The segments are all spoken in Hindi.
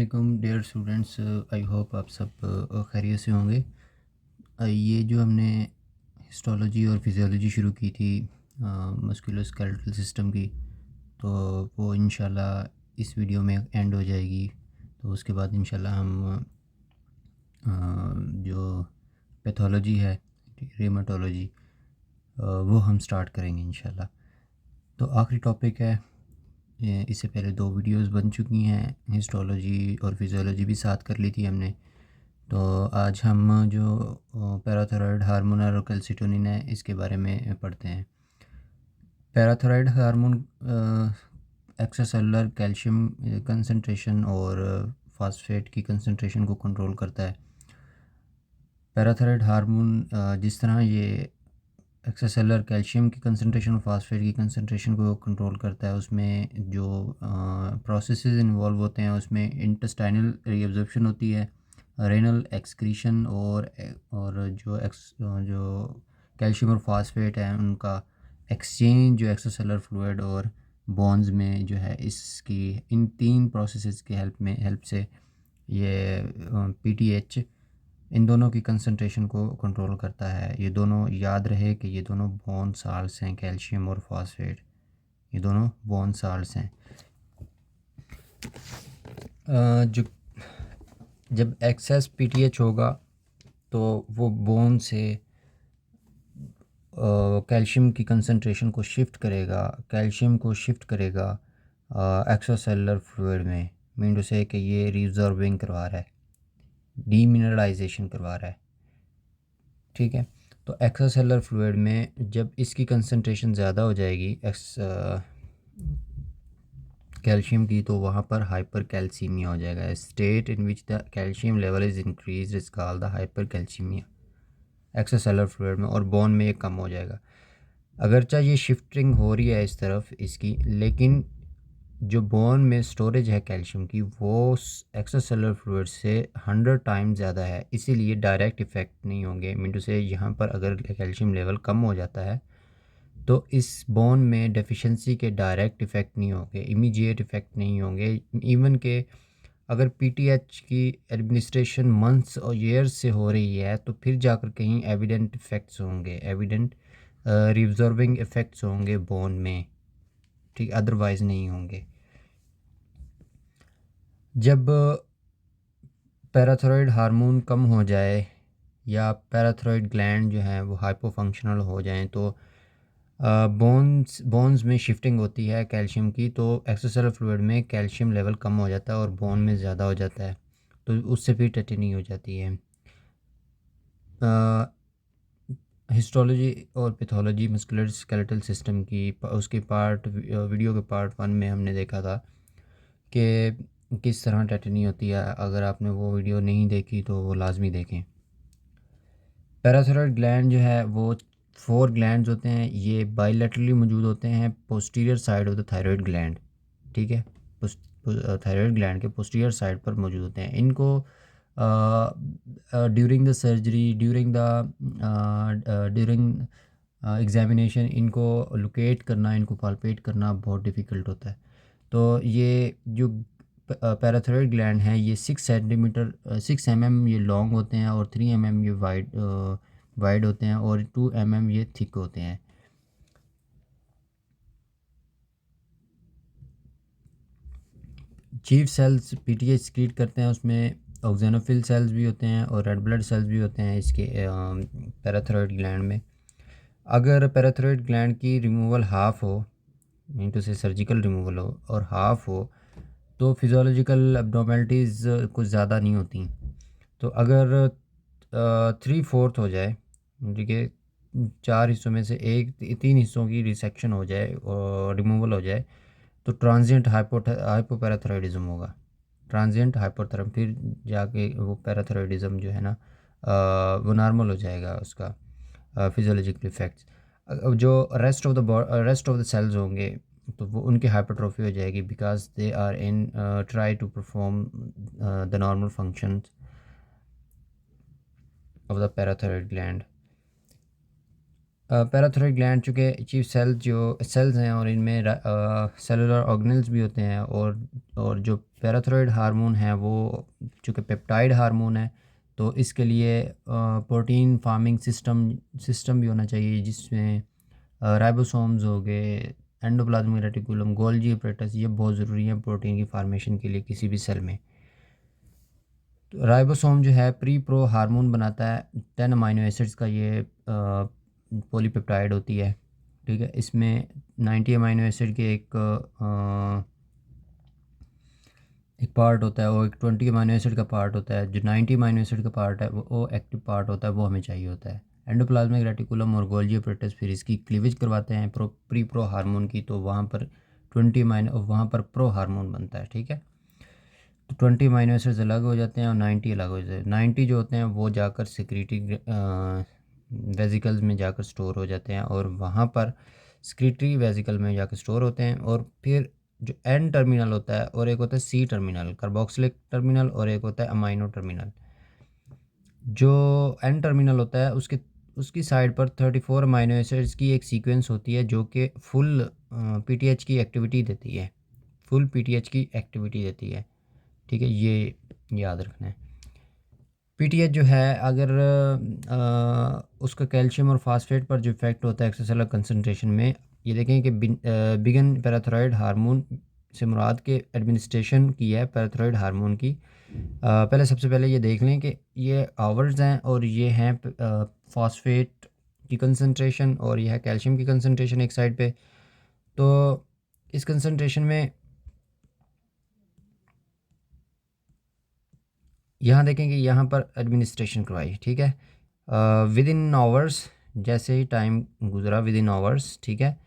वालेकुम डियर स्टूडेंट्स। आई होप आप सब खैरियत से होंगे। ये जो हमने हिस्टोलॉजी और फिजियोलॉजी शुरू की थी मस्कुलोस्केलेटल सिस्टम की, तो वो इंशाल्लाह इस वीडियो में एंड हो जाएगी। तो उसके बाद इंशाल्लाह हम जो पैथोलॉजी है, रेमाटोलॉजी, वो हम स्टार्ट करेंगे इंशाल्लाह। तो आखिरी टॉपिक है, इससे पहले दो वीडियोस बन चुकी हैं, हिस्टोलॉजी और फिजियोलॉजी भी साथ कर ली थी हमने। तो आज हम जो पैराथायरॉयड हार्मोन और कैल्सिटोनिन है, इसके बारे में पढ़ते हैं। Parathyroid hormone extracellular calcium concentration और फास्फेट की कंसंट्रेशन को कंट्रोल करता है। पैराथायरॉयड हार्मोन जिस तरह ये एक्स्ट्रासेलुलर कैल्शियम की कंसंट्रेशन और फास्फेट की कंसंट्रेशन को कंट्रोल करता है, उसमें जो प्रोसेसेस इन्वॉल्व होते हैं उसमें इंटेस्टाइनल रीअब्जॉर्प्शन होती है, रेनल एक्सक्रीशन और जो कैल्शियम और फास्फेट है उनका एक्सचेंज जो एक्स्ट्रासेलुलर फ्लूइड और बॉन्ड्स में जो है, इसकी इन तीन प्रोसेसेस के हेल्प से ये पीटीएच इन दोनों की कंसंट्रेशन को कंट्रोल करता है। ये दोनों याद रहे कि ये दोनों बोन साल्ट्स हैं, कैल्शियम और फास्फेट, ये दोनों बोन साल्ट्स हैं। जो जब एक्सेस पीटीएच होगा तो वो बोन से कैल्शियम की कंसंट्रेशन को शिफ्ट करेगा, कैल्शियम को शिफ्ट करेगा एक्स्ट्रासेलुलर फ्लूइड में। मीन टू से कि ये रिजॉर्बिंग करवा रहा है, डीमिनरलाइजेशन करवा रहा है। ठीक है, तो एक्स्ट्रासेलुलर फ्लूइड में जब इसकी कंसंट्रेशन ज़्यादा हो जाएगी कैल्शियम की, तो वहाँ पर हाइपर कैल्सीमिया हो जाएगा। State in which the calcium level is increase is called the hyper calcaemia extracellular fluid में, और बोन में ये कम हो जाएगा। अगरचा ये शिफ्टिंग हो रही है इस तरफ इसकी, लेकिन जो बोन में स्टोरेज है कैल्शियम की वो एक्स्ट्रासेलुलर फ्लूइड से 100 टाइम्स ज़्यादा है, इसीलिए डायरेक्ट इफ़ेक्ट नहीं होंगे। मीनू से यहाँ पर अगर कैल्शियम लेवल कम हो जाता है तो इस बोन में डेफिशिएंसी के डायरेक्ट इफ़ेक्ट नहीं होंगे, इमीडिएट इफ़ेक्ट नहीं होंगे। इवन के अगर पीटीएच की एडमिनिस्ट्रेशन मंथ्स और ईयर्स से हो रही है तो फिर जाकर कहीं एविडेंट इफ़ेक्ट्स होंगे, एविडेंट रिब्जॉर्बिंग इफ़ेक्ट्स होंगे बोन में, ठीक, अदरवाइज़ नहीं होंगे। जब पैराथायरॉयड हार्मोन कम हो जाए या पैराथायरॉयड ग्लैंड जो है वो हाइपोफंक्शनल हो जाएं, तो बोन्स में शिफ्टिंग होती है कैल्शियम की, तो एक्स्ट्रासेलुलर फ्लूइड में कैल्शियम लेवल कम हो जाता है और बोन में ज़्यादा हो जाता है, तो उससे फिर टेटनी हो जाती है। हिस्टोलॉजी और पैथोलॉजी मस्कुलर स्केलेटल सिस्टम की उसके वीडियो के पार्ट 1 में हमने देखा था कि किस तरह टेटनी होती है। अगर आपने वो वीडियो नहीं देखी तो वो लाजमी देखें। पैराथायरॉयड ग्लैंड जो है वो 4 ग्लैंड्स होते हैं, ये बाइलेटरली मौजूद होते हैं posterior side of the thyroid gland. ठीक है, थायराइड ग्लैंड के पोस्टीरियर साइड पर मौजूद होते हैं। इनको during the surgery, during examination इनको लोकेट करना, इनको पाल्पेट करना बहुत डिफ़िकल्ट होता है। तो ये जो पैराथायरॉयड ग्लैंड हैं ये 6 mm ये लॉन्ग होते हैं और 3 mm ये वाइड होते हैं और 2 mm ये थिक होते हैं। चीफ सेल्स पीटीएच एक्सक्रीट करते हैं, उसमें ऑक्जेनोफिल सेल्स भी होते हैं और रेड ब्लड सेल्स भी होते हैं इसके पैराथायरॉयड ग्लैंड में। अगर पैराथायरॉयड ग्लैंड की रिमूवल हाफ हो, मीन टू से सर्जिकल रिमूवल हो, और हाफ हो तो फिजियोलॉजिकल एब्नॉर्मेलिटीज़ कुछ ज़्यादा नहीं होती। तो अगर 3/4 हो जाए, ठीक है, 4 हिस्सों में से 3 हिस्सों की रिसेक्शन हो जाए और रिमूवल हो जाए, तो ट्रांजिएंट हाइपोपैराथायरॉयडिज्म होगा। ट्रांजिएंट हाइपोथैरम फिर जाके वो पैराथायरॉयडिज्म जो है ना, वो नॉर्मल हो जाएगा उसका फिजियोलॉजिकल इफेक्ट्स। जो रेस्ट ऑफ द सेल्स होंगे तो वो उनकी हाइपरट्रॉफी हो जाएगी, because they are in try to perform the normal functions of the parathyroid gland. Parathyroid gland चूँकि चीफ सेल्स हैं और इनमें सेलुलर ऑर्गेनेल्स भी होते हैं, और जो पैराथायरॉयड हार्मोन है वो चूँकि पेप्टाइड हार्मोन है, तो इसके लिए प्रोटीन फार्मिंग सिस्टम भी होना चाहिए, जिसमें राइबोसोम्स हो गए, एंडोप्लाज्मिक रेटिकुलम, गोल्गी apparatus, ये बहुत ज़रूरी है प्रोटीन की फार्मेशन के लिए किसी भी सेल में। तो राइबोसोम जो है प्री प्रो हार्मोन बनाता है 10 अमाइनो एसिड्स का, ये पॉलीपेप्टाइड होती है, ठीक है। इसमें 90 अमाइनो एसिड के एक पार्ट होता है, और एक 20 अमाइनो एसिड का पार्ट होता है। जो 90 अमाइनो एसिड का पार्ट है वो एक्टिव पार्ट होता है, वो हमें चाहिए होता है। एंडोप्लाज्मिक रेटिकुलम और गोल्गी apparatus फिर इसकी क्लीवेज करवाते हैं प्री प्रो हार्मोन की, तो वहाँ पर 20 अमाइनो, वहाँ पर प्रो हार्मोन बनता है, ठीक है। तो 20 अमाइनो एसिड्स अलग हो जाते हैं और 90 अलग हो जाते हैं। 90 जो होते हैं वो जाकर सिक्रीटरी वेजिकल्स में जाकर स्टोर हो जाते हैं, और वहाँ पर सिक्रीटरी वेजिकल में जाकर स्टोर होते हैं। और फिर जो एन टर्मिनल होता है, और एक होता है सी टर्मिनल, कार्बोक्सिलिक टर्मिनल, और एक होता है अमाइनो टर्मिनल। जो एन टर्मिनल होता है उसकी साइड पर 34 अमाइनो एसिड्स की एक सीक्वेंस होती है, जो कि फुल पीटीएच की एक्टिविटी देती है, फुल पीटीएच की एक्टिविटी देती है, ठीक है। ये याद रखना है। पीटीएच जो है, अगर उसका कैल्शियम और फास्फेट पर जो इफेक्ट होता है एक्स्ट्रासेलुलर कंसंट्रेशन में, ये देखें कि बिगन पैराथायरॉयड हार्मोन से मुराद के एडमिनिस्ट्रेशन की है पैराथायरॉयड हार्मोन की। पहले सबसे पहले ये देख लें कि ये आवर्स हैं, और ये हैं फास्फेट की कंसंट्रेशन, और यह है कैल्शियम की कंसंट्रेशन एक साइड पे। तो इस कंसंट्रेशन में यहाँ देखें कि यहाँ पर एडमिनिस्ट्रेशन करवाई, ठीक है। विद इन आवर्स, जैसे ही टाइम गुजरा विद इन आवर्स, ठीक है,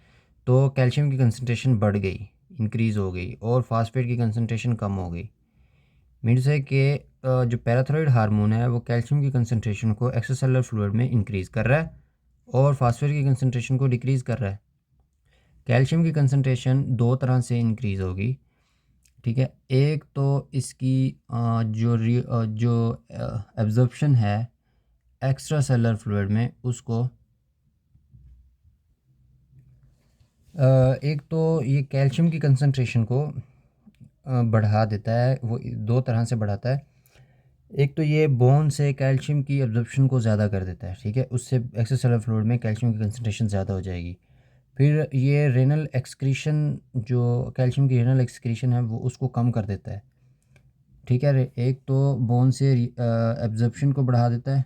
तो कैल्शियम की कंसंट्रेशन बढ़ गई, इंक्रीज़ हो गई, और फास्फेट की कंसंट्रेशन कम हो गई। मीन्स है कि जो पैराथायरॉयड हार्मोन है वो कैल्शियम की कंसंट्रेशन को एक्स्ट्रासेलुलर फ्लूइड में इंक्रीज़ कर रहा है, और फास्फेट की कंसंट्रेशन को डिक्रीज़ कर रहा है। कैल्शियम की कंसंट्रेशन दो तरह से इंक्रीज़ होगी, ठीक है। एक तो इसकी जो एब्जॉर्प्शन है एक्स्ट्रा सेलुलर फ्लूइड में, उसको एक तो ये कैल्शियम की कंसंट्रेशन को बढ़ा देता है, वो दो तरह से बढ़ाता है। एक तो ये बोन से कैल्शियम की एब्जॉर्प्शन को ज़्यादा कर देता है, ठीक है, उससे एक्स्ट्रा सेलुलर फ्लूइड में कैल्शियम की कंसंट्रेशन ज़्यादा हो जाएगी। फिर ये रेनल एक्सक्रीशन, जो कैल्शियम की रेनल एक्सक्रीशन है वो उसको कम कर देता है, ठीक है। एक तो बोन से एब्जॉर्प्शन को बढ़ा देता है,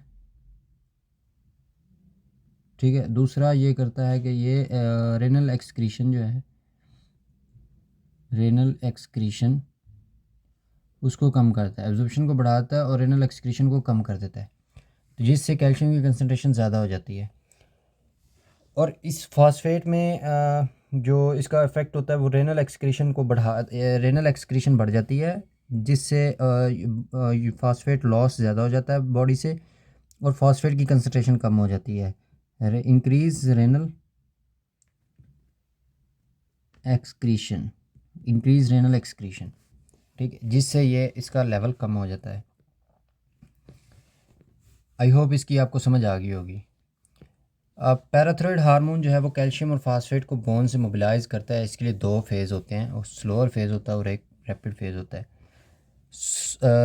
ठीक है। दूसरा ये करता है कि ये रेनल एक्सक्रीशन जो है, रेनल एक्सक्रीशन उसको कम करता है, एब्जॉर्प्शन को बढ़ाता है और रेनल एक्सक्रीशन को कम कर देता है, तो जिससे कैल्शियम की कंसंट्रेशन ज़्यादा हो जाती है। और इस फॉस्फेट में जो इसका इफ़ेक्ट होता है वो रेनल एक्सक्रीशन बढ़ जाती है, जिससे फॉस्फेट लॉस ज़्यादा हो जाता है बॉडी से, और फॉस्फेट की कंसंट्रेशन कम हो जाती है। Increase renal excretion, increase renal excretion, ठीक है, जिससे ये इसका लेवल कम हो जाता है। आई होप इसकी आपको समझ आ गई होगी। पैराथायरॉयड हार्मोन जो है वो कैल्शियम और फास्फेट को बोन से मोबिलाइज करता है। इसके लिए दो फेज़ होते हैं, और स्लोअर फेज़ होता है और एक रैपिड फेज़ होता है।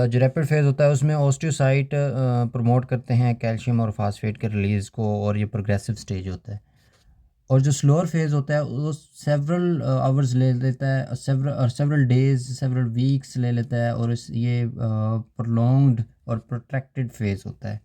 जो रैपिड फेज़ होता है उसमें ओस्टियोसाइट प्रमोट करते हैं कैल्शियम और फास्फेट के रिलीज़ को, और ये प्रोग्रेसिव स्टेज होता है। और जो स्लोअर फेज़ होता है वो सेवरल आवर्स ले लेता है, सेवरल डेज, सेवरल वीक्स ले लेता है, और ये प्रोलॉन्ग्ड और प्रोट्रैक्टेड फेज़ होता है।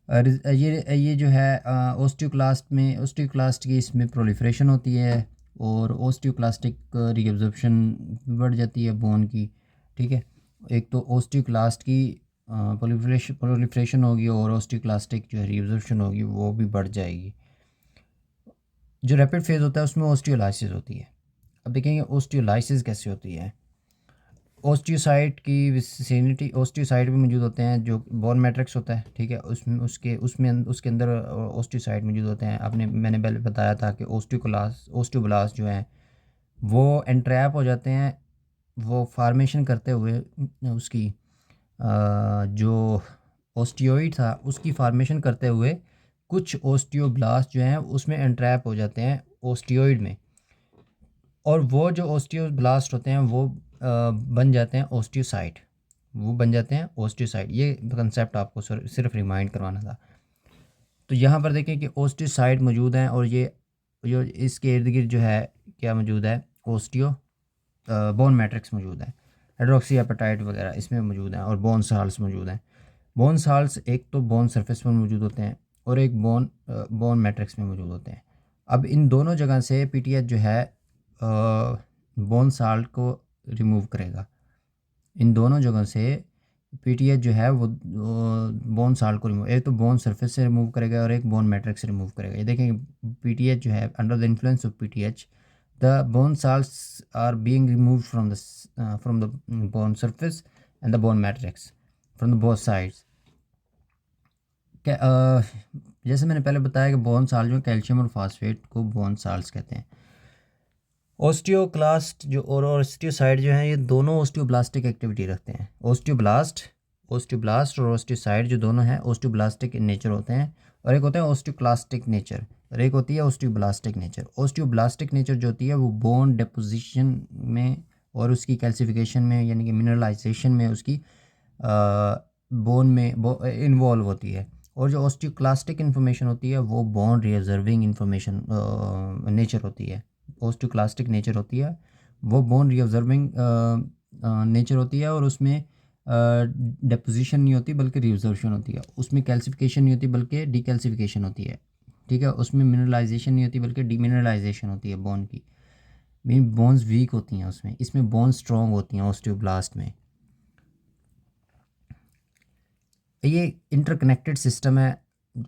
और ये जो है ओस्टियोक्लास्ट की इसमें प्रोलिफरेशन होती है, और ओस्टियोक्लास्टिक रीअब्जॉर्प्शन बढ़ जाती है बोन की, ठीक है। एक तो ओस्टियोक्लास्ट की प्रोलिफरेशन होगी, और ओस्टियोक्लास्टिक जो है रीअब्जॉर्प्शन होगी वो भी बढ़ जाएगी। जो रैपिड फेज़ होता है उसमें ओस्टियोलाइसिस होती है। अब देखेंगे ओस्टियोलाइसिस कैसे होती है। ओस्टियोसाइट की विसिनिटी, ओस्टियोसाइट भी मौजूद होते हैं, जो बोन मैट्रिक्स होता है, ठीक है, उसके अंदर ओस्टियोसाइट मौजूद होते हैं। मैंने पहले बताया था कि ओस्टियोब्लास्ट जो हैं वो एंट्रैप हो जाते हैं, वो फार्मेशन करते हुए उसकी जो ओस्टियोइड था उसकी फार्मेशन करते हुए कुछ ओस्टियोब्लास्ट जो हैं उसमें एंट्रैप हो जाते हैं ओस्टियोइड में, और वो जो ओस्टियोब्लास्ट होते हैं वो बन जाते हैं ओस्टियोसाइट, वो बन जाते हैं ओस्टियोसाइट। ये कंसेप्ट आपको सिर्फ रिमाइंड करवाना था। तो यहाँ पर देखें कि ओस्टियोसाइट मौजूद हैं, और ये जो इसके इर्द गिर्द जो है क्या मौजूद है, ओस्टियो बोन मैट्रिक्स मौजूद है, हाइड्रोक्सी एपेटाइट वगैरह इसमें मौजूद हैं, और बोन साल्स मौजूद हैं। बोन साल्स एक तो बोन सरफेस पर मौजूद होते हैं और एक बोन मैट्रिक्स में मौजूद होते हैं। अब इन दोनों जगह से पीटीएच जो है बोन साल्ट को रिमूव करेगा। इन दोनों जगह से पीटीएच जो है वो बोन साल्ट को रिमूव, एक तो बोन सरफेस से रिमूव करेगा और एक बोन मैट्रिक्स से रिमूव करेगा। ये देखें पीटीएच जो है under the influence of PTH the bone salts are being removed from the bone surface and the bone matrix from the both sides. क्या जैसे मैंने पहले बताया कि बोन साल्ट जो कैल्शियम और फास्फेट को बोन साल्ट्स कहते हैं। ओस्टियोक्लास्ट जो और ओस्टियोसाइट जो हैं ये दोनों ओस्टियोब्लास्टिक एक्टिविटी रखते हैं। ओस्टियोब्लास्ट और ओस्टियोसाइट जो दोनों हैं ओस्टियोब्लास्टिक इन नेचर होते हैं, और एक होता है ओस्टियोक्लास्टिक नेचर और एक होती है ओस्टियोब्लास्टिक नेचर। ओस्टियोब्लास्टिक नेचर जो होती है वो बोन डिपोजिशन में और उसकी कैल्सिफिकेशन में यानी कि मिनरलाइजेशन में उसकी बोन में इन्वॉल्व होती है, और जो ओस्टियोक्लास्टिक इन्फॉर्मेशन होती है वो बोन रिजर्विंग इन्फॉर्मेशन नेचर होती है। ओस्टियोक्लास्टिक नेचर होती है वो बोन रिऑब्जर्विंग नेचर होती है, और उसमें डिपोजिशन नहीं होती बल्कि रिऑब्जर्वेशन होती है। उसमें कैल्सिफिकेशन नहीं होती बल्कि डीकैल्सिफिकेशन होती है, ठीक है। उसमें मिनरलाइजेशन नहीं होती बल्कि डीमिनरलाइजेशन होती है बोन की। मीन बोन्स वीक होती हैं उसमें, इसमें बोन्स स्ट्रॉन्ग होती हैं ओस्टियोब्लास्ट में। ये इंटरकनेक्टेड सिस्टम है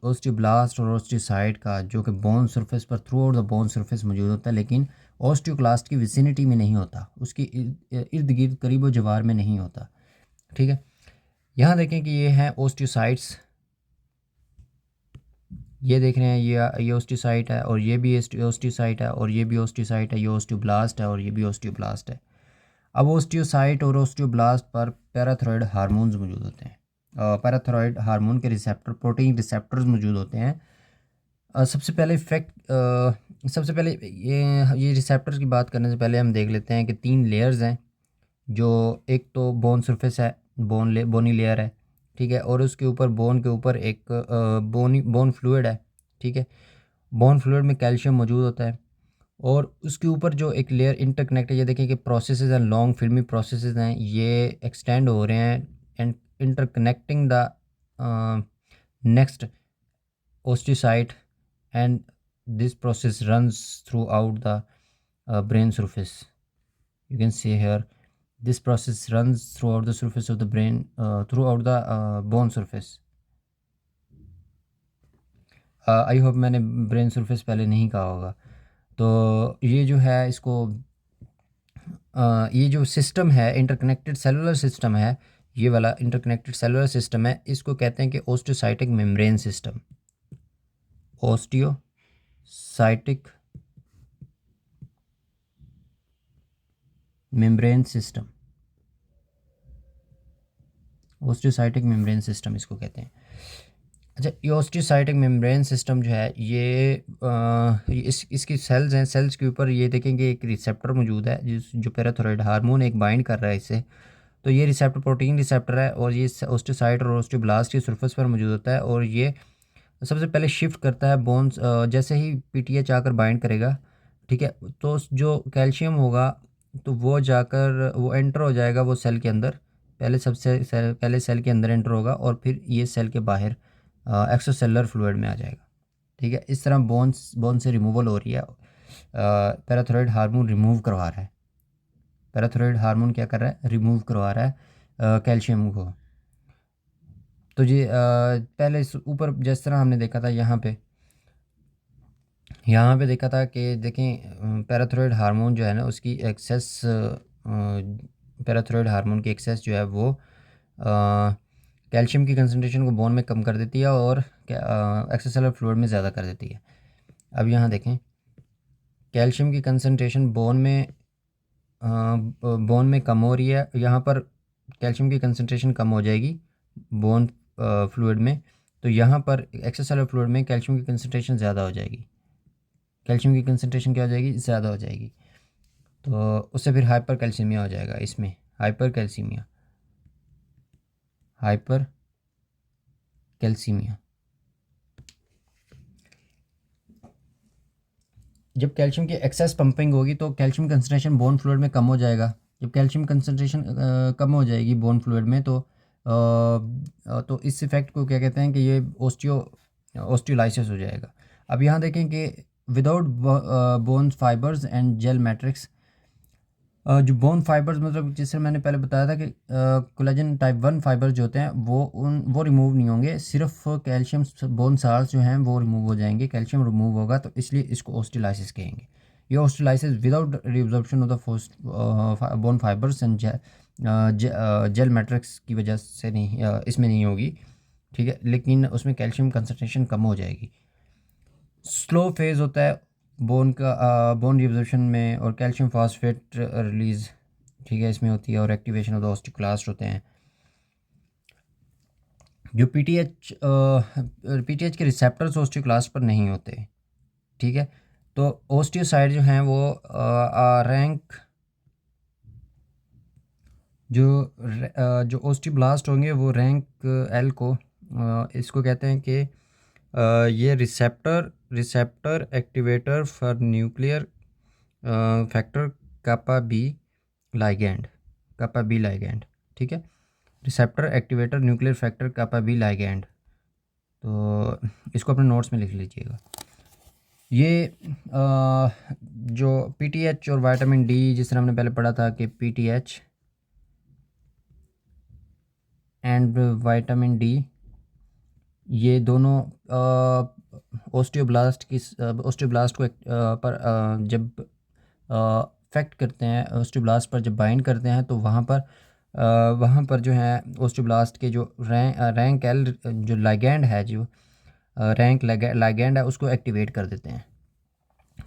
ओस्टियोब्लास्ट और ओस्टियोसाइट का, जो कि बोन सरफेस पर through out the bone surface मौजूद होता है, लेकिन ओस्टियोक्लास्ट की विसिनिटी में नहीं होता, उसकी इर्द गिर्द करीब जवार में नहीं होता, ठीक है। यहाँ देखें कि ये हैं ओस्टियोसाइट्स, ये देख रहे हैं ये ओस्टियोसाइट है, और ये भी ओस्टियोसाइट है, और ये भी ओस्टियोसाइट है, ये ओस्टियोब्लास्ट है, और ये भी ओस्टियोब्लास्ट है। अब ओस्टियोसाइट और ओस्टियोब्लास्ट पर पैराथायरॉयड हार्मोन्स मौजूद होते हैं। पैराथायरॉयड हार्मोन के रिसेप्टर प्रोटीन रिसेप्टर्स मौजूद होते हैं। सबसे पहले ये रिसेप्टर्स की बात करने से पहले हम देख लेते हैं कि 3 लेयर्स हैं, जो एक तो बोन सरफेस है, बोनी लेयर है, ठीक है, और उसके ऊपर बोन के ऊपर एक बोन फ्लूइड है, ठीक है। बोन फ्लूइड में कैल्शियम मौजूद होता है, और उसके ऊपर जो एक लेयर इंटरकनेक्ट है, ये देखिए कि प्रोसेसेस हैं, लॉन्ग फिल्मी प्रोसेसेस हैं, ये एक्सटेंड हो रहे हैं and interconnecting the next osteocyte, and this process runs throughout the brain surface. You can see here this process runs throughout the surface of the brain, throughout the bone surface. I hope मैंने ब्रेन सरफेस पहले नहीं कहा होगा। तो ये जो है इसको ये जो सिस्टम है इंटरकनेक्टेड सेलुलर सिस्टम है, ये वाला इंटरकनेक्टेड सेलुलर सिस्टम है, इसको कहते हैं कि osteocytic membrane system. Osteocytic membrane system, osteocytic membrane system इसको कहते हैं। अच्छा, ये ओस्टियोसाइटिक मेम्ब्रेन सिस्टम जो है ये इसकी सेल्स हैं, सेल्स के ऊपर ये देखेंगे एक रिसेप्टर मौजूद है जो पैराथायरॉयड हार्मोन एक बाइंड कर रहा है इससे। तो ये रिसेप्टर प्रोटीन रिसेप्टर है, और ये ओस्टियोसाइट और ओस्टियोब्लास्ट की सरफेस पर मौजूद होता है, और ये सबसे पहले शिफ्ट करता है बोन्स। जैसे ही पीटीएच आकर बाइंड करेगा, ठीक है, तो जो कैल्शियम होगा तो वो जाकर वो एंटर हो जाएगा वो सेल के अंदर, पहले सेल के अंदर एंटर होगा, और फिर ये सेल के बाहर एक्स्ट्रासेलुलर फ्लूइड में आ जाएगा, ठीक है। इस तरह बोन से रिमूवल हो रही है, पैराथायरॉयड हार्मोन रिमूव करवा रहा है। पैराथायरॉयड हार्मोन क्या कर रहा है, रिमूव करवा रहा है कैल्शियम को। तो ये पहले इस ऊपर जिस तरह हमने देखा था यहाँ पे देखा था कि देखें पैराथायरॉयड हार्मोन जो है ना उसकी एक्सेस, पैराथायरॉयड हार्मोन की एक्सेस जो है वो कैल्शियम की कंसंट्रेशन को बोन में कम कर देती है और एक्स्ट्रासेलुलर फ्लूइड में ज़्यादा कर देती है। अब यहाँ देखें कैल्शियम की कंसंट्रेशन बोन में कम हो रही है, यहाँ पर कैल्शियम की कंसंट्रेशन कम हो जाएगी बोन फ्लूइड में, तो यहाँ पर एक्स्ट्रासेलुलर फ्लूइड में कैल्शियम की कंसनट्रेशन ज़्यादा हो जाएगी, कैल्शियम की कंसनट्रेशन क्या हो जाएगी, ज़्यादा हो जाएगी। तो उससे फिर हाइपर कैल्सीमिया हो जाएगा, इसमें हाइपर कैल्सीमिया, हाइपर कैल्सीमिया। जब कैल्शियम की एक्सेस पंपिंग होगी तो कैल्शियम कंसनट्रेशन बोन फ्लूइड में कम हो जाएगा। जब कैल्शियम कंसनट्रेशन कम हो जाएगी बोन फ्लूइड में तो इस इफेक्ट को क्या कहते हैं कि ये ऑस्टियोलाइसिस हो जाएगा। अब यहाँ देखें कि without bone fibres and gel matrix, जो बोन फाइबर्स मतलब जैसे मैंने पहले बताया था कि कोलेजन टाइप 1 फाइबर्स जो होते हैं वो रिमूव नहीं होंगे, सिर्फ कैल्शियम बोन साल्स जो हैं वो रिमूव हो जाएंगे, कैल्शियम रिमूव होगा, तो इसलिए इसको ऑस्टिलाइसिस कहेंगे। ये osteolysis without reabsorption of the bone fibres and gel matrix की वजह से नहीं, इसमें नहीं होगी, ठीक है, लेकिन उसमें कैल्शियम कंसनट्रेशन कम हो जाएगी। स्लो फेज़ होता है बोन रिएब्जॉर्प्शन में, और कैल्शियम फॉस्फेट रिलीज़, ठीक है, इसमें होती है, और एक्टिवेशन ऑफ द ऑस्टियोक्लास्ट होते हैं। जो पीटीएच के रिसेप्टर्स ऑस्टियोक्लास्ट पर नहीं होते, ठीक है। तो ऑस्टियोसाइड जो हैं वो रैंक जो ऑस्टियोब्लास्ट होंगे वो रैंक एल को इसको कहते हैं कि ये receptor activator for nuclear factor kappa B ligand, ठीक है, receptor activator nuclear factor kappa B ligand. तो इसको अपने नोट्स में लिख लीजिएगा। ये जो पीटीएच और विटामिन डी, जिस तरह हमने पहले पढ़ा था कि पीटीएच एंड विटामिन डी, ये दोनों ऑस्टियोब्लास्ट को जब अफेक्ट करते हैं, ऑस्टियोब्लास्ट पर जब बाइंड करते हैं, तो वहाँ पर जो है ऑस्टियोब्लास्ट के जो रैंक एल जो लाइगैंड है, जो रैंक लाइगैंड है, उसको एक्टिवेट कर देते हैं,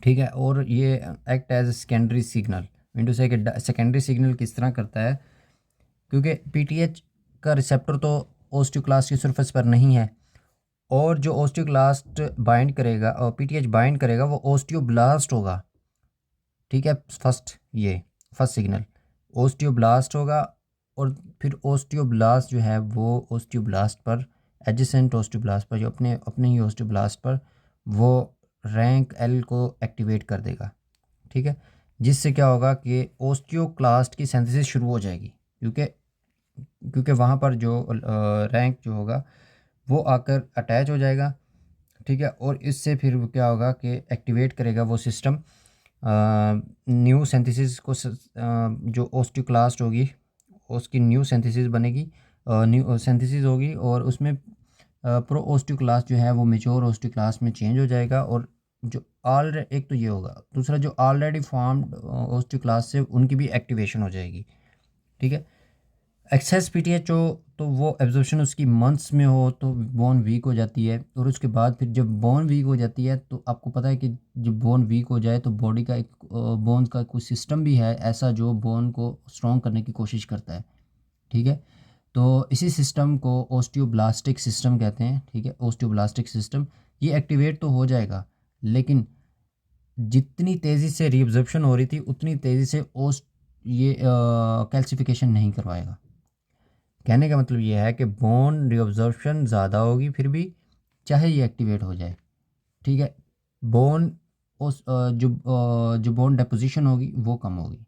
ठीक है। और ये act as secondary signal. Window से सेकेंडरी सिग्नल किस तरह करता है, क्योंकि पीटीएच का रिसेप्टर तो ऑस्टियोक्लास्ट की सरफेस पर नहीं है, और जो ऑस्टियोक्लास्ट बाइंड करेगा और पीटीएच बाइंड करेगा वो ऑस्टियोब्लास्ट होगा, ठीक है। फर्स्ट सिग्नल ऑस्टियोब्लास्ट होगा, और फिर ऑस्टियोब्लास्ट जो है वो ऑस्टियोब्लास्ट पर, एडजेसेंट ऑस्टियोब्लास्ट पर, जो अपने ही ऑस्टियोब्लास्ट पर, वो रैंक एल को एक्टिवेट कर देगा, ठीक है, जिससे क्या होगा कि ऑस्टियोक्लास्ट की सिंथेसिस शुरू हो जाएगी, क्योंकि वहाँ पर जो रैंक जो होगा वो आकर अटैच हो जाएगा, ठीक है। और इससे फिर क्या होगा कि एक्टिवेट करेगा वो सिस्टम न्यू सिंथेसिस को, जो ऑस्टियोक्लास्ट होगी उसकी न्यू सिंथेसिस बनेगी, न्यू सिंथेसिस होगी, और उसमें प्रो ऑस्टियोक्लास्ट जो है वो मेच्योर ऑस्टियोक्लास्ट में चेंज हो जाएगा। और जो एक तो ये होगा, दूसरा जो ऑलरेडी फॉर्म्ड ऑस्टियोक्लास्ट से उनकी भी एक्टिवेशन हो जाएगी, ठीक है। एक्सेस पीटीएच हो तो वो एब्जॉर्प्शन उसकी मंथ्स में हो तो बोन वीक हो जाती है, और उसके बाद फिर जब बोन वीक हो जाती है तो आपको पता है कि जब बोन वीक हो जाए तो बॉडी का एक बोन का कोई सिस्टम भी है ऐसा जो बोन को स्ट्रॉन्ग करने की कोशिश करता है, ठीक है। तो इसी सिस्टम को ऑस्टियोब्लास्टिक सिस्टम कहते हैं, ठीक है, ऑस्टियोब्लास्टिक सिस्टम। ये एक्टिवेट तो हो जाएगा, लेकिन जितनी तेज़ी से रीअब्जॉर्प्शन हो रही थी उतनी तेज़ी से ये कैल्सिफिकेशन नहीं करवाएगा। कहने का मतलब ये है कि बोन रिअब्जॉर्प्शन ज़्यादा होगी फिर भी, चाहे ये एक्टिवेट हो जाए, ठीक है। बोन जो बोन डेपोजिशन होगी वो कम होगी,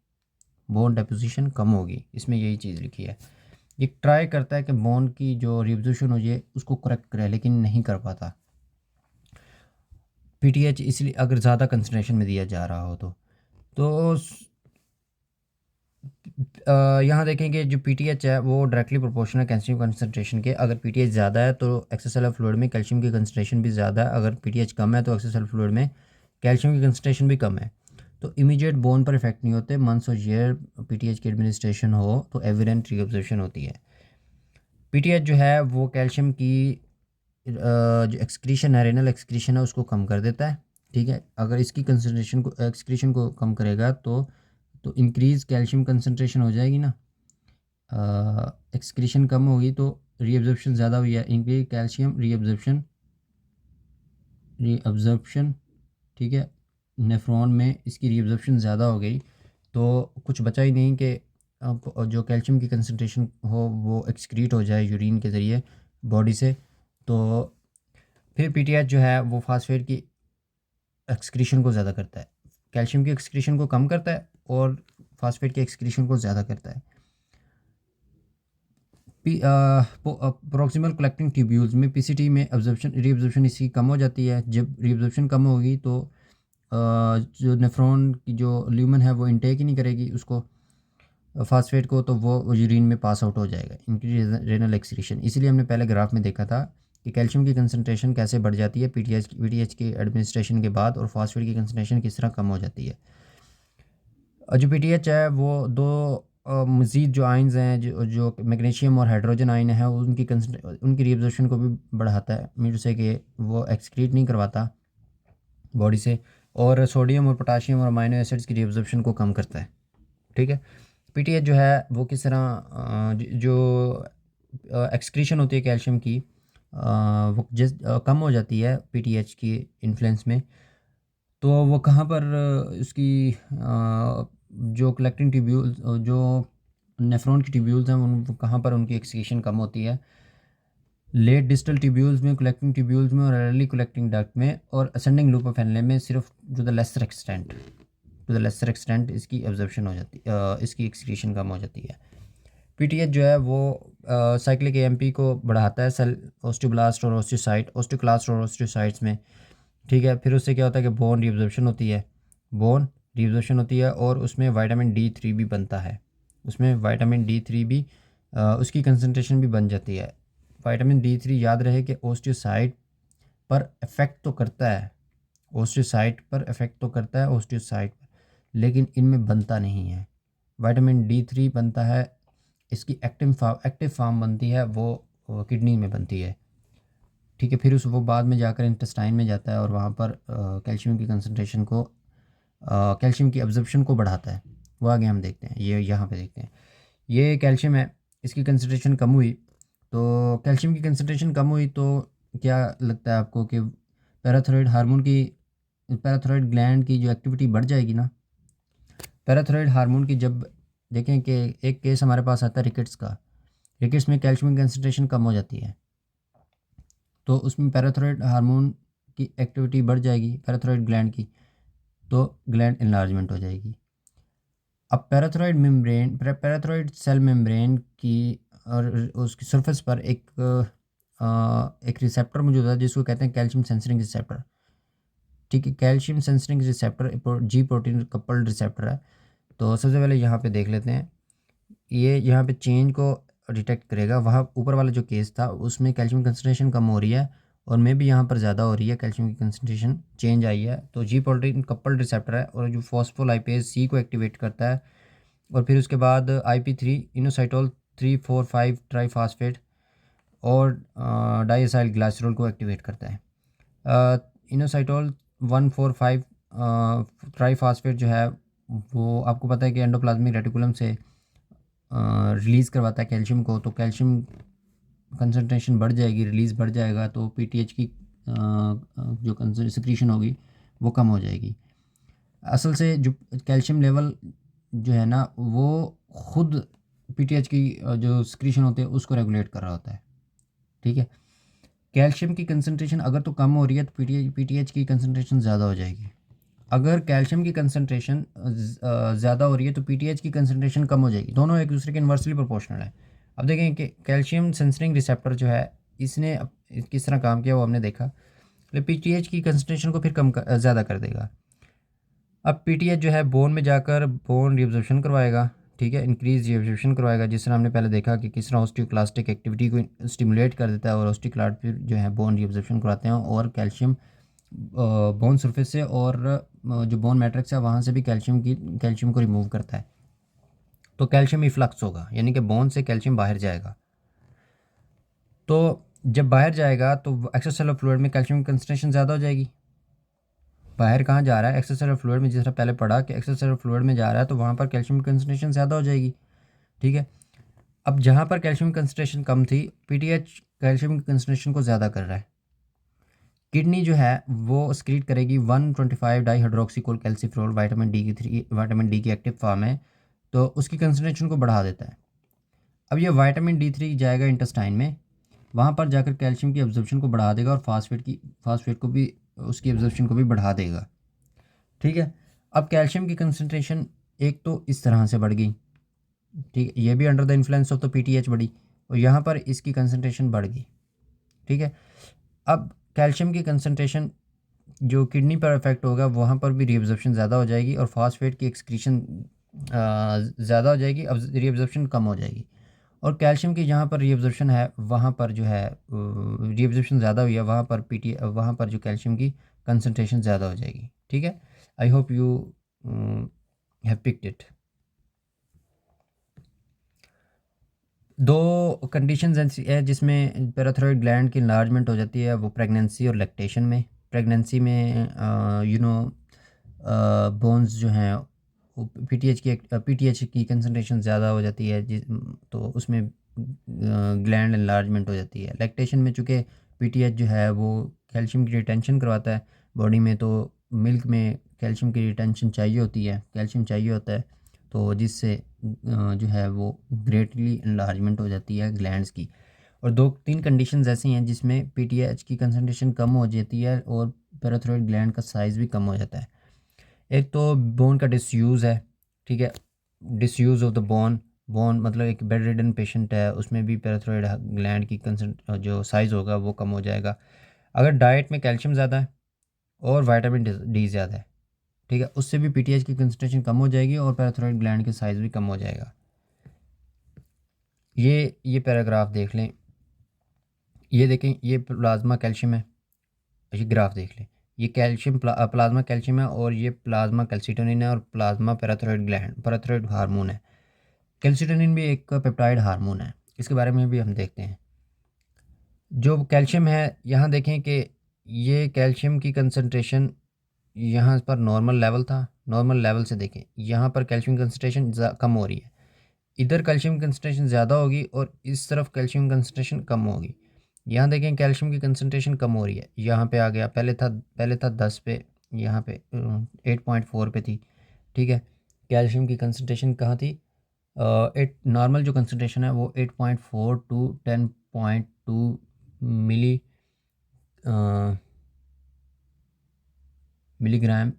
बोन डेपोजिशन कम होगी, इसमें यही चीज़ लिखी है। ये ट्राई करता है कि बोन की जो रिअब्जॉर्प्शन हो जाए उसको करेक्ट करे, लेकिन नहीं कर पाता पीटीएच, इसलिए अगर ज़्यादा कंसंट्रेशन में दिया जा रहा हो तो यहाँ देखेंगे जो पीटीएच है वो डायरेक्टली प्रोपोर्शनल कैल्शियम कंसंट्रेशन के। अगर पीटीएच ज़्यादा है तो एक्स्ट्रासेलुलर फ्लूइड में कैल्शियम की कंसंट्रेशन भी ज़्यादा है, अगर पीटीएच कम है तो एक्स्ट्रासेलुलर फ्लूइड में कैल्शियम की कंसंट्रेशन भी कम है। तो इमीडिएट बोन पर इफेक्ट नहीं होते, मंथ्स और ईयर पीटीएच की एडमिनिस्ट्रेशन हो तो एविडेंट रीअब्जॉर्प्शन होती है। पीटीएच जो है वो कैल्शियम की जो एक्सक्रीशन है, रेनल एक्सक्रीशन है, उसको कम कर देता है, ठीक है। अगर इसकी कंसंट्रेशन को, एक्सक्रीशन को कम करेगा तो इंक्रीज़ कैल्शियम कंसंट्रेशन हो जाएगी ना, एक्सक्रीशन कम होगी तो रीअब्जॉर्प्शन ज़्यादा हुई है, इनकी कैल्शियम रीअब्जॉर्प्शन, ठीक है, नेफ्रॉन में इसकी रीअब्जॉर्प्शन ज़्यादा हो गई, तो कुछ बचा ही नहीं कि अब जो कैल्शियम की कंसंट्रेशन हो वो एक्सक्रीट हो जाए यूरिन के ज़रिए बॉडी से। तो फिर पीटीएच जो है वो फास्फेट की एक्सक्रीशन को ज़्यादा करता है, कैल्शियम की एक्सक्रीशन को कम करता है और फास्फेट की एक्सक्रीशन को ज़्यादा करता है। प्रोक्सिमल कलेक्टिंग ट्यूब्यूल्स में पीसीटी में अब्जॉर्प्शन रीअब्जॉर्प्शन इसकी कम हो जाती है। जब रीअब्जॉर्प्शन कम होगी तो जो नेफ्रॉन की जो ल्यूमन है वो इनटेक ही नहीं करेगी उसको फास्फेट को, तो वो यूरिन में पास आउट हो जाएगा, इनकी रेनल एक्सक्रीशन। इसीलिए हमने पहले ग्राफ में देखा था कि कैल्शियम की कंसंट्रेशन कैसे बढ़ जाती है पीटीएच के एडमिनिस्ट्रेशन के बाद और फास्फेट की कंसंट्रेशन किस तरह कम हो जाती है। और जो पीटीएच है वो दो मज़ीद जो आयन्स हैं जो मैग्नीशियम और हाइड्रोजन आयन है उनकी रीअब्जॉर्प्शन को भी बढ़ाता है, मीन से कि वो एक्सक्रीट नहीं करवाता बॉडी से, और सोडियम और पोटाशियम और अमाइनो एसिड्स की रीअब्जॉर्प्शन को कम करता है। ठीक है, पीटीएच जो है वो किस तरह जो एक्सक्रीशन होती है कैल्शियम की वो कम हो जाती है पीटीएच की इन्फ्लुएंस में, तो वो कहाँ पर इसकी जो कलेक्टिंग ट्यूब्यूल्स जो नेफ्रॉन की ट्यूब्यूल्स हैं उन कहाँ पर उनकी एक्सक्रीशन कम होती है, लेट डिस्टल ट्यूब्यूल्स में, कलेक्टिंग ट्यूब्यूल्स में और अर्ली कलेक्टिंग डक्ट में और असेंडिंग लूप ऑफ एनले में सिर्फ टू द लेसर एक्सटेंट इसकी एब्जॉर्प्शन हो जाती है, इसकी एक्सक्रीशन कम हो जाती है। पीटीएच जो है वो साइक्लिक एएमपी को बढ़ाता है सेल ओस्टियोब्लास्ट और ओस्टियोक्लास्ट और ओस्टियोसाइट्स में। ठीक है, फिर उससे क्या होता है कि बोन रीअब्जॉर्प्शन होती है और उसमें विटामिन D3 भी बनता है, उसमें विटामिन D3 भी उसकी कंसंट्रेशन भी बन जाती है। विटामिन D3 याद रहे कि ओस्टियोसाइट पर इफ़ेक्ट तो करता है, ओस्टियोसाइट पर, लेकिन इनमें बनता नहीं है। विटामिन D3 बनता है, इसकी एक्टिव फॉर्म बनती है वो किडनी में बनती है। ठीक है, फिर वो बाद में जाकर इंटेस्टाइन में जाता है और वहाँ पर कैल्शियम की कंसंट्रेशन को कैल्शियम की एब्जॉर्प्शन को बढ़ाता है। वो आगे हम देखते हैं, ये यहाँ पे देखते हैं। ये कैल्शियम है, इसकी कंसंट्रेशन कम हुई, तो कैल्शियम की कंसंट्रेशन कम हुई तो क्या लगता है आपको कि पैराथायरॉयड ग्लैंड की जो एक्टिविटी बढ़ जाएगी ना। पैराथायरॉयड हार्मोन की जब देखें कि एक केस हमारे पास आता है रिकेट्स में कैल्शियम की कंसंट्रेशन कम हो जाती है, तो उसमें पैराथायरॉयड हार्मोन की एक्टिविटी बढ़ जाएगी पैराथायरॉयड ग्लैंड की, तो ग्लैंड इनलार्जमेंट हो जाएगी। अब पैराथायरॉयड सेल मेम्ब्रेन की और उसकी सरफेस पर एक रिसेप्टर मौजूद है जिसको कहते हैं कैल्शियम सेंसरिंग रिसेप्टर। ठीक है, कैल्शियम सेंसरिंग रिसेप्टर जी प्रोटीन कपल्ड रिसेप्टर है। तो सबसे पहले यहाँ पे देख लेते हैं, ये यहाँ पे चेंज को डिटेक्ट करेगा। वहाँ ऊपर वाला जो केस था उसमें कैल्शियम कंसंट्रेशन कम हो रही है और में भी यहाँ पर ज़्यादा हो रही है, कैल्शियम की कंसंट्रेशन चेंज आई है, तो जी प्रोटीन कपल्ड रिसेप्टर है और जो फॉस्फोलाइपेज सी को एक्टिवेट करता है। और फिर उसके बाद IP3 इनोसाइटोल 3,4,5 ट्राईफास्फेट और डाइएसाइल ग्लाइसरॉल को एक्टिवेट करता है। इनोसाइटोल 1,4,5 ट्राईफास्फेट जो है वो आपको पता है कि एंडोप्लाज्मिक रेटिकुलम से रिलीज़ करवाता है कैल्शियम को, तो कैल्शियम कंसंट्रेशन बढ़ जाएगी, रिलीज़ बढ़ जाएगा, तो पीटीएच की जो सिक्रीशन होगी वो कम हो जाएगी। असल से जो कैल्शियम लेवल जो है ना वो खुद पीटीएच की जो सिक्रीशन होती है उसको रेगुलेट कर रहा होता है। ठीक है, कैल्शियम की कंसंट्रेशन अगर तो कम हो रही है तो पीटीएच की कंसंट्रेशन ज़्यादा हो जाएगी। अगर कैल्शियम की कंसंट्रेशन ज़्यादा हो रही है तो पीटीएच की कंसंट्रेशन कम हो जाएगी, दोनों एक दूसरे के इन्वर्सली प्रोपोर्शनल है। अब देखें कि कैल्शियम सेंसरिंग रिसेप्टर जो है इसने किस तरह काम किया वो हमने देखा, पीटीएच की कंसंट्रेशन को फिर ज़्यादा कर देगा। अब पीटीएच जो है बोन में जाकर बोन रीअब्जॉर्प्शन करवाएगा, ठीक है, इंक्रीज रीअब्जॉर्प्शन करवाएगा, जिस तरह हमने पहले देखा कि किस तरह ऑस्टियोक्लास्टिक एक्टिविटी को स्टिमुलेट कर देता है और ऑस्टियोक्लास्ट फिर जो है बोन रीअब्जॉर्प्शन करवाते हैं और कैल्शियम बोन सरफेस से और जो बोन मैट्रिक्स है वहाँ से भी कैल्शियम को रिमूव करता है, तो कैल्शियम इफ्लक्स होगा, यानी कि बोन से कैल्शियम बाहर जाएगा। तो जब बाहर जाएगा तो एक्स्ट्रासेलुलर फ्लूइड में कैल्शियम की कंसंट्रेशन ज़्यादा हो जाएगी। बाहर कहाँ जा रहा है, एक्स्ट्रासेलुलर फ्लूइड में, जिस तरह पहले पढ़ा कि एक्स्ट्रासेलुलर फ्लूइड में जा रहा है तो वहाँ पर कैल्शियम की कंसंट्रेशन ज़्यादा हो जाएगी। ठीक है, अब जहाँ पर कैल्शियम की कंसंट्रेशन कम थी, पीटीएच कैल्शियम की कंसंट्रेशन को ज़्यादा कर रहा है। किडनी जो है वो स्क्रीट करेगी 125 डाईहाइड्रोक्सिकोल कैल्सिफेरॉल, विटामिन डी की एक्टिव फॉर्म है, तो उसकी कंसंट्रेशन को बढ़ा देता है। अब ये विटामिन D3 जाएगा इंटेस्टाइन में, वहाँ पर जाकर कैल्शियम की एब्जॉर्प्शन को बढ़ा देगा और फास्फेट को भी, उसकी एब्जॉर्प्शन को भी बढ़ा देगा। ठीक है, अब कैल्शियम की कंसंट्रेशन एक तो इस तरह से बढ़ गई, ठीक है, ये भी under the influence of the PTH बढ़ी, और यहाँ पर इसकी कंसंट्रेशन बढ़ गई। ठीक है, अब कैल्शियम की कंसंट्रेशन जो किडनी पर इफेक्ट होगा, वहाँ पर भी रीअब्जॉर्प्शन ज़्यादा हो जाएगी और फास्फेट की एक्सक्रीशन ज़्यादा हो जाएगी, अब रीअब्जॉर्प्शन कम हो जाएगी। और कैल्शियम की जहाँ पर रीअब्जॉर्प्शन है, वहाँ पर जो है रीअब्जॉर्प्शन ज़्यादा हुई है, वहाँ पर जो कैल्शियम की कंसंट्रेशन ज़्यादा हो जाएगी। ठीक है, I hope you have picked it. दो कंडीशंस ऐसी है जिसमें पैराथायरॉयड ग्लैंड की इन्लार्जमेंट हो जाती है, वो प्रेगनेंसी और लैक्टेशन में। प्रेगनेंसी में बोन्स जो हैं वो पीटीएच की कंसंट्रेशन ज़्यादा हो जाती है, तो उसमें ग्लैंड इन्लार्जमेंट हो जाती है। लैक्टेशन में चूँकि पीटीएच जो है वो कैल्शियम की रिटेंशन करवाता है बॉडी में, तो मिल्क में कैल्शियम की रिटेंशन चाहिए होती है, कैल्शियम चाहिए होता है, तो जिससे जो है वो ग्रेटली इन्लार्जमेंट हो जाती है ग्लैंड्स की। और दो तीन कंडीशंस ऐसी हैं जिसमें पीटीएच की कंसंट्रेशन कम हो जाती है और पैराथायरॉयड ग्लैंड का साइज़ भी कम हो जाता है। एक तो बोन का डिसयूज़ है, ठीक है, disuse of the bone. Bone मतलब एक बेड रिडन पेशेंट है, उसमें भी पैराथायरॉयड ग्लैंड की जो साइज़ होगा वो कम हो जाएगा। अगर डाइट में कैल्शियम ज़्यादा है और विटामिन डी ज़्यादा है, ठीक है, उससे भी पीटीएच की कंसंट्रेशन कम हो जाएगी और पैराथायरॉयड ग्लैंड की साइज़ भी कम हो जाएगा। ये पैराग्राफ देख लें, ये देखें, ये प्लाज्मा कैल्शियम है, ये ग्राफ देख लें, ये प्लाज्मा कैल्शियम है और ये प्लाज्मा कैल्सिटोनिन है और प्लाज्मा पैराथायरॉयड हार्मोन है। कैल्सिटोनिन भी एक पेप्टाइड हार्मोन है, इसके बारे में भी हम देखते हैं। जो कैल्शियम है, यहाँ देखें कि ये कैल्शियम की कंसंट्रेशन यहाँ पर नॉर्मल लेवल था, नॉर्मल लेवल से देखें यहाँ पर कैल्शियम कंसंट्रेशन कम हो रही है, इधर कैल्शियम कंसंट्रेशन ज़्यादा होगी और इस तरफ कैल्शियम कंसंट्रेशन कम होगी। यहाँ देखें कैल्शियम की कंसंट्रेशन कम हो रही है, यहाँ पे आ गया, पहले था 10 पे, यहाँ पे 8.4 पे थी। ठीक है, कैल्शियम की कंसंट्रेशन कहाँ थी, एट नॉर्मल जो कंसंट्रेशन है वो 8.4 टू 10.2 मिली मिलीग्राम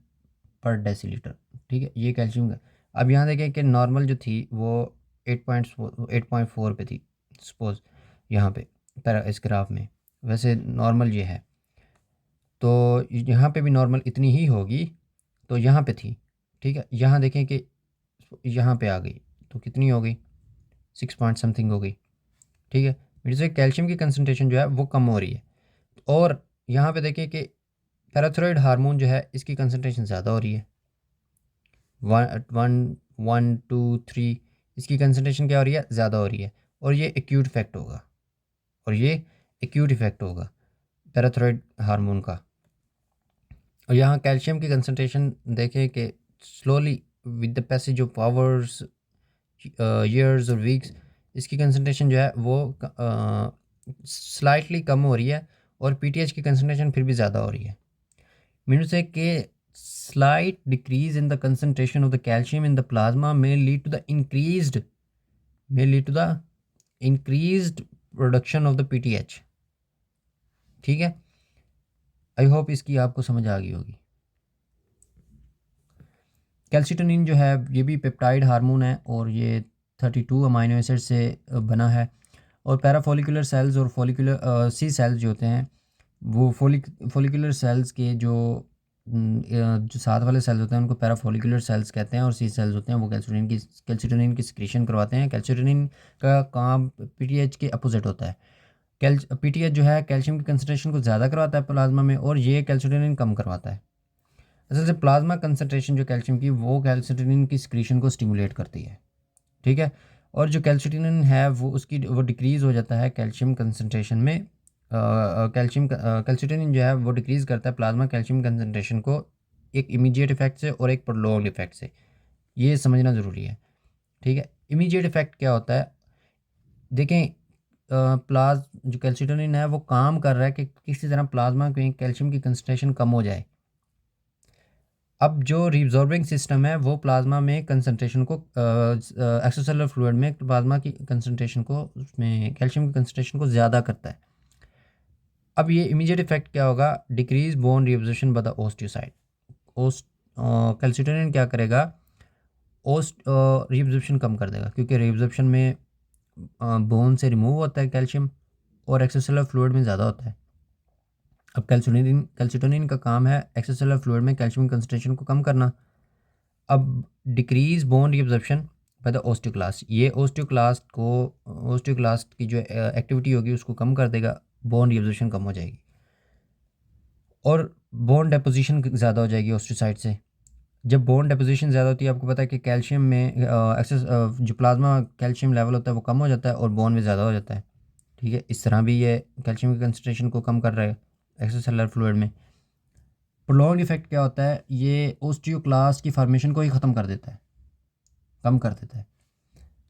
पर डेसीलीटर। ठीक है, ये कैल्शियम का। अब यहाँ देखें कि नॉर्मल जो थी वो 8.4 पे थी, सपोज यहाँ पे इस ग्राफ में, वैसे नॉर्मल ये है, तो यहाँ पे भी नॉर्मल इतनी ही होगी, तो यहाँ पे थी। ठीक है, यहाँ देखें कि यहाँ पे आ गई, तो कितनी हो गई, 6 पॉइंट समथिंग हो गई। ठीक है, मीन से कैल्शियम की कंसंट्रेशन जो है वो कम हो रही है। और यहाँ पे देखिए कि पैराथायरॉयड हार्मोन जो है इसकी कंसंट्रेशन ज़्यादा हो रही है, 1 1 1 2 3, इसकी कंसंट्रेशन क्या हो रही है, ज़्यादा हो रही है, और ये एक्यूट इफेक्ट होगा, पैराथायरॉयड हार्मोन का। और यहाँ कैल्शियम की कंसंट्रेशन देखें कि slowly with the passage of hours, years और वीक्स, इसकी कंसंट्रेशन जो है वो स्लाइटली कम हो रही है और पीटीएच की कंसंट्रेशन फिर भी ज़्यादा हो रही है। मीन से कि slight decrease in the concentration of the calcium in the plasma may lead to the increased production of the PTH। ठीक है, आई होप इसकी आपको समझ आ गई होगी। कैल्सिटोनिन जो है ये भी पेप्टाइड हार्मोन है और ये 32 अमाइनो एसिड से बना है। और पैराफोलिकुलर सेल्स और फॉलिकुलर सी सेल्स जो होते हैं, वो फॉलिकुलर सेल्स के जो साथ वाले सेल्स होते हैं उनको पैराफोलिकुलर सेल्स कहते हैं, और सी सेल्स होते हैं वो कैल्सिटोनिन की सिक्रीशन करवाते हैं। कैल्सिटोनिन का काम पीटीएच के अपोजिट होता है। पीटीएच जो है कैल्शियम की कंसंट्रेशन को ज़्यादा करवाता है प्लाज्मा में, और ये कैल्सिटोनिन कम करवाता है। असल से प्लाज्मा कंसंट्रेशन जो कैल्शियम की, वो कैल्सिटोनिन की सिक्रीशन को स्टिमुलेट करती है। ठीक है, और जो कैल्सिटोनिन है वो डिक्रीज़ हो जाता है कैल्शियम कंसंट्रेशन में। कैल्सिटोनिन जो है वो डिक्रीज़ करता है प्लाज्मा कैल्शियम कंसंट्रेशन को, एक इमीडिएट इफेक्ट से और एक प्रोलॉन्ग्ड इफेक्ट से, ये समझना ज़रूरी है। ठीक है, इमीडिएट इफेक्ट क्या होता है, देखें प्लाज जो कैल्सिटोनिन है वो काम कर रहा है कि किसी तरह प्लाज्मा में कैल्शियम की कंसंट्रेशन कम हो जाए। अब जो रिब्जॉर्बिंग सिस्टम है वो प्लाज्मा में कंसंट्रेशन को एक्स्ट्रासेलुलर फ्लूइड में प्लाज्मा की कंसंट्रेशन को उसमें कैल्शियम की कंसंट्रेशन को ज़्यादा करता है। अब ये इमीडिएट इफेक्ट क्या होगा, decrease bone reabsorption by the osteocyte. ओस्ट कैल्सिटोनिन क्या करेगा, ओस्ट रिएब्जॉर्प्शन कम कर देगा, क्योंकि रिएब्जॉर्प्शन में बोन से रिमूव होता है कैल्शियम और एक्स्ट्रासेलुलर फ्लूइड में ज़्यादा होता है। अब कैल्सिटोनिन का काम है एक्स्ट्रासेलुलर फ्लूइड में कैल्शियम कंसंट्रेशन को कम करना। अब decrease bone reabsorption by the osteoclast, ये ओस्टियोक्लास्ट की जो एक्टिविटी होगी उसको कम कर देगा, बोन रिएब्जॉर्प्शन कम हो जाएगी और बोन डेपोजिशन ज़्यादा हो जाएगी ओस्टियोसाइट से। जब बोन डेपोजिशन ज़्यादा होती है, आपको पता है कि कैल्शियम में एक्सेस जो प्लाज्मा कैल्शियम लेवल होता है वो कम हो जाता है और बोन में ज़्यादा हो जाता है। ठीक है, इस तरह भी ये कैल्शियम की कंसंट्रेशन को कम कर रहा है एक्स्ट्रासेलुलर फ्लूइड में। प्रोलॉन्ग इफेक्ट क्या होता है, ये ओस्टियोक्लास्ट की फॉर्मेशन को ही ख़त्म कर देता है, कम कर देता है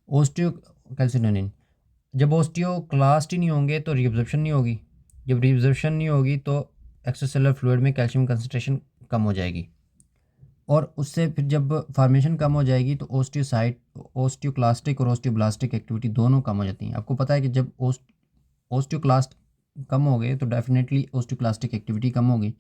ओस्टियो कैल्सिटोनिन। जब ओस्टियोक्लास्ट ही नहीं होंगे तो रिएब्जॉर्प्शन नहीं होगी, जब रिएब्जॉर्प्शन नहीं होगी तो एक्स्ट्रासेलुलर फ्लूइड में कैल्शियम कंसंट्रेशन कम हो जाएगी और उससे फिर जब फॉर्मेशन कम हो जाएगी तो ओस्टियोक्लास्टिक और ओस्टियोब्लास्टिक एक्टिविटी दोनों कम हो जाती हैं। आपको पता है कि जब ओस्टियोक्लास्ट कम हो गए तो डेफिनेटली ओस्टियोक्लास्टिक एक्टिविटी कम होगी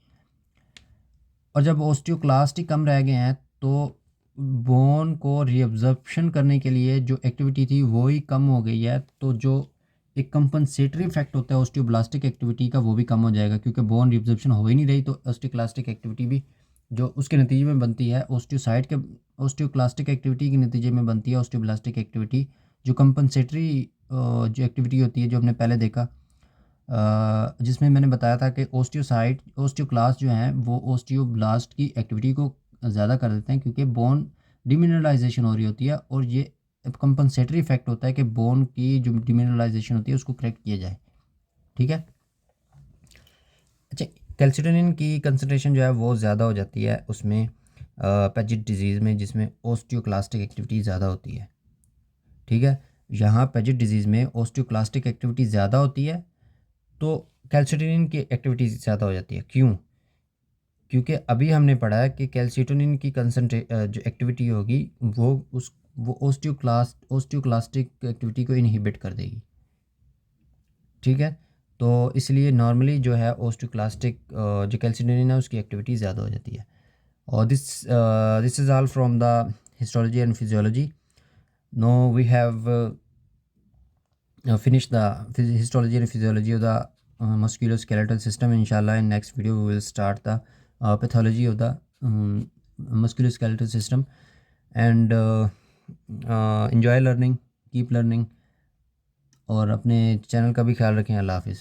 और जब ओस्टियोक्लास्ट ही कम रह गए हैं तो बोन को रिएब्जॉर्प्शन करने के लिए जो एक्टिविटी थी वो ही कम हो गई है, तो जो एक कंपनसेटरी इफेक्ट होता है ओस्टियोब्लास्टिक एक्टिविटी का वो भी कम हो जाएगा, क्योंकि बोन रिएब्जॉर्प्शन हो ही नहीं रही तो ओस्टियोक्लास्टिक एक्टिविटी भी जो उसके नतीजे में बनती है ओस्टियोक्लास्टिक एक्टिविटी के नतीजे में बनती है ओस्टियोब्लास्टिक एक्टिविटी। जो कंपनसेटरी जो एक्टिविटी होती है जो हमने पहले देखा, जिसमें मैंने बताया था कि ओस्टियोक्लास्ट जो हैं वो ओस्टियोब्लास्ट की एक्टिविटी को ज़्यादा कर देते हैं, क्योंकि बोन डिमिनरलाइजेशन हो रही होती है और ये कंपनसेटरी इफेक्ट होता है कि बोन की जो डिमिनरलाइजेशन होती है उसको करेक्ट किया जाए। ठीक है, अच्छा, कैल्सिटोनिन की कंसंट्रेशन जो है वो ज़्यादा हो जाती है उसमें पेजिट डिजीज़ में, जिसमें ओस्टियोक्लास्टिक एक्टिविटी ज़्यादा होती है। ठीक है, यहाँ पेजिट डिजीज़ में ओस्टियोक्लास्टिक एक्टिविटी ज़्यादा होती है तो कैल्सिटोनिन की एक्टिविटी ज़्यादा हो जाती है। क्यों? क्योंकि अभी हमने पढ़ा है कि कैल्सिटोनिन की जो एक्टिविटी होगी वो ओस्टियोक्लास्टिक एक्टिविटी को इनहिबिट कर देगी। ठीक है, तो इसलिए नॉर्मली जो है ओस्टियोक्लास्टिक जो कैल्सिटोनिन है उसकी एक्टिविटी ज़्यादा हो जाती है। और this is all from the histology and physiology. No we have finish the histology and physiology of the musculoskeletal system. Inshallah, in next video we will start the pathology of the musculoskeletal system. And enjoy learning, keep learning और अपने चैनल का भी ख्याल रखें। अल्लाह हाफिज़।